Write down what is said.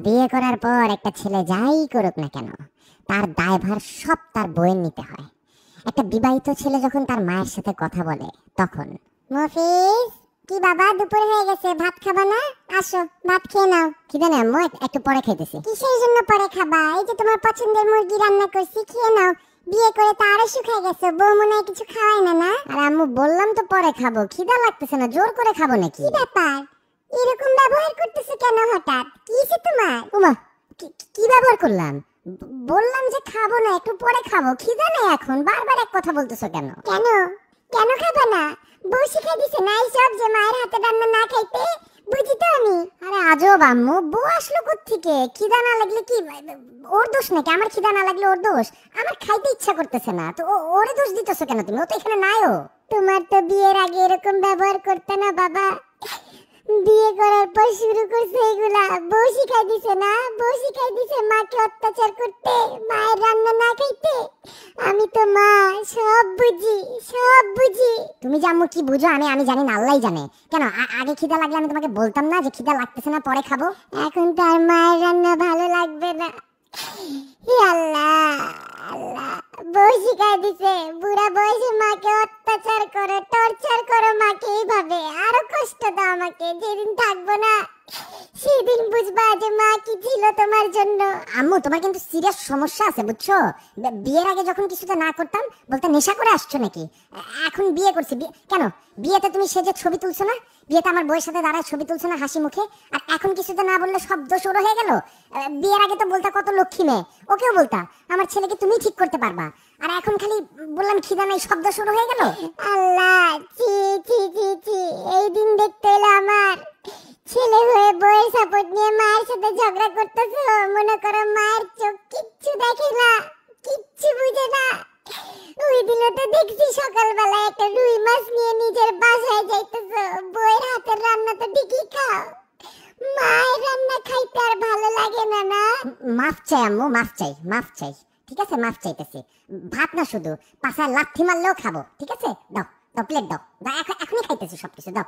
বিয়ে করার পর একটা ছেলে যাই করুক না কেন, তার দায়ভার সব তার বউয়ের নিতে হয়। একটা বিবাহিত ছেলে যখন তার মায়ের সাথে কথা বলে তখন, মফিজ কি বাবা, দুপুর হয়ে গেছে, ভাত খাবা না? আসো ভাত খেয়ে নাও। খিদে নেই আম্মু, একটু পরে খাইতেছি। কিসের জন্য পরে খাবা? এই যে তোমার পছন্দের মুরগি রান্না করছি, খেয়ে নাও। বিয়ে করে তো আরো শুকাই গেছে, বউ মনে হয় কিছু খাওয়াই না। না আরে আম্মু, বললাম তো পরে খাবো, খিদা লাগতেছে না, জোর করে খাবো নাকি? কি ব্যাপার, এরকম ব্যবহার করতেছো কেন হঠাৎ? কি হইছে তোমার? ওমা, কি ব্যবহার করলাম? বললাম যে খাবো না, একটু পরে খাবো, খিদা নেই এখন, বারবার এক কথা বলতেছো কেন? কেন কেন খাবো না? বউ শিখাই দিছে না এইসব, যে মায়ের হাতে রান্না না খাইতে? বুঝি তো আমি। আরে আজব আম্মু, বউ আসলো কোত্থেকে? খিদা না লাগলে কি ওর দোষ নাকি? আমার খিদা না লাগলে ওর দোষ? আমার খাইতে ইচ্ছা করতেছে না তো ওরে দোষ দিতেছো কেন তুমি? ও তো এখানে নাইও। তোমার তো বিয়ের আগে এরকম ব্যবহার করতে না বাবা, বিয়ে করার পর শুরু করছে এগুলা। বউ শিখাই দিছে না, বউ শিখাই দিছে মাকে অত্যাচার করতে, মায়ের রান্না না খাইতে। আমি তো মা, সব বুঝি, সব বুঝি। তুমি যে আম্মু কি বুঝো আমি জানি না, আল্লাহই জানে। কেন আগে খিদা লাগলে আমি তোমাকে বলতাম না যে খিদা লাগতেছে না, পরে খাবো? এখন তো আর মায়ের রান্না ভালো লাগবে না। হে আল্লাহ, আল্লাহ বউ শিখাই দিছে বুড়া বয়সে মাকে অত্যাচার করো, টর্চার করো মাকে এইভাবে, আরো কষ্ট দাও আমাকে। যেদিন থাকবো না সেদিন বুঝবা যে মা কি ছিল তোমার জন্য। আম্মু, তোমার কিন্তু সিরিয়াস সমস্যা আছে বুঝছো? বিয়ের আগে যখন কিছুতে না করতাম বলতে নেশা করে আসছো নাকি? এখন বিয়ে করছি, কেন বিয়েতে তুমি সেজে ছবি তুলছো না? বিয়েতে আমার বউয়ের সাথে দাঁড়ায় ছবি তুলছো না হাসি মুখে? আর এখন কিছুতে না বললে শব্দ শুরু হয়ে গেল। বিয়ের আগে তো বলতা কত লক্ষ্মী মেয়ে, ওকেও বলতা আমার ছেলেকে তুমি ঠিক করতে পারবা, আর এখন খালি বললাম খিদা নাই, শব্দ শুরু হয়ে গেল। আল্লাহ, চি চি চি চি, এই দিন দেখতে এলো আমার। ছেলে হয়ে বউয়ের সাপোর্ট নিয়ে মায়ের সাথে ঝগড়া করতেছো, মনে করো মায়ের চোখ কিচ্ছু দেখে না, কিচ্ছু বুঝে না। ওই দিনও তো দেখছি সকালবেলা একটা রুই মাছ নিয়ে নিজের বাসায় যাইতেছো, বউয়ের হাতের রান্না তো ঠিকই খাও, মায়ের রান্না খাইতে আর ভালো লাগে না। না মাফ চাই আম্মু, মাফ চাই, মাফ চাই। ঠিক আছে, মাফ চাইতেছি। ভাত না শুধু, পাছায় লাথি মারলেও খাবো। ঠিক আছে, দাও দাও, প্লেট দাও, এখনই খাইতেছি সবকিছু, দাও।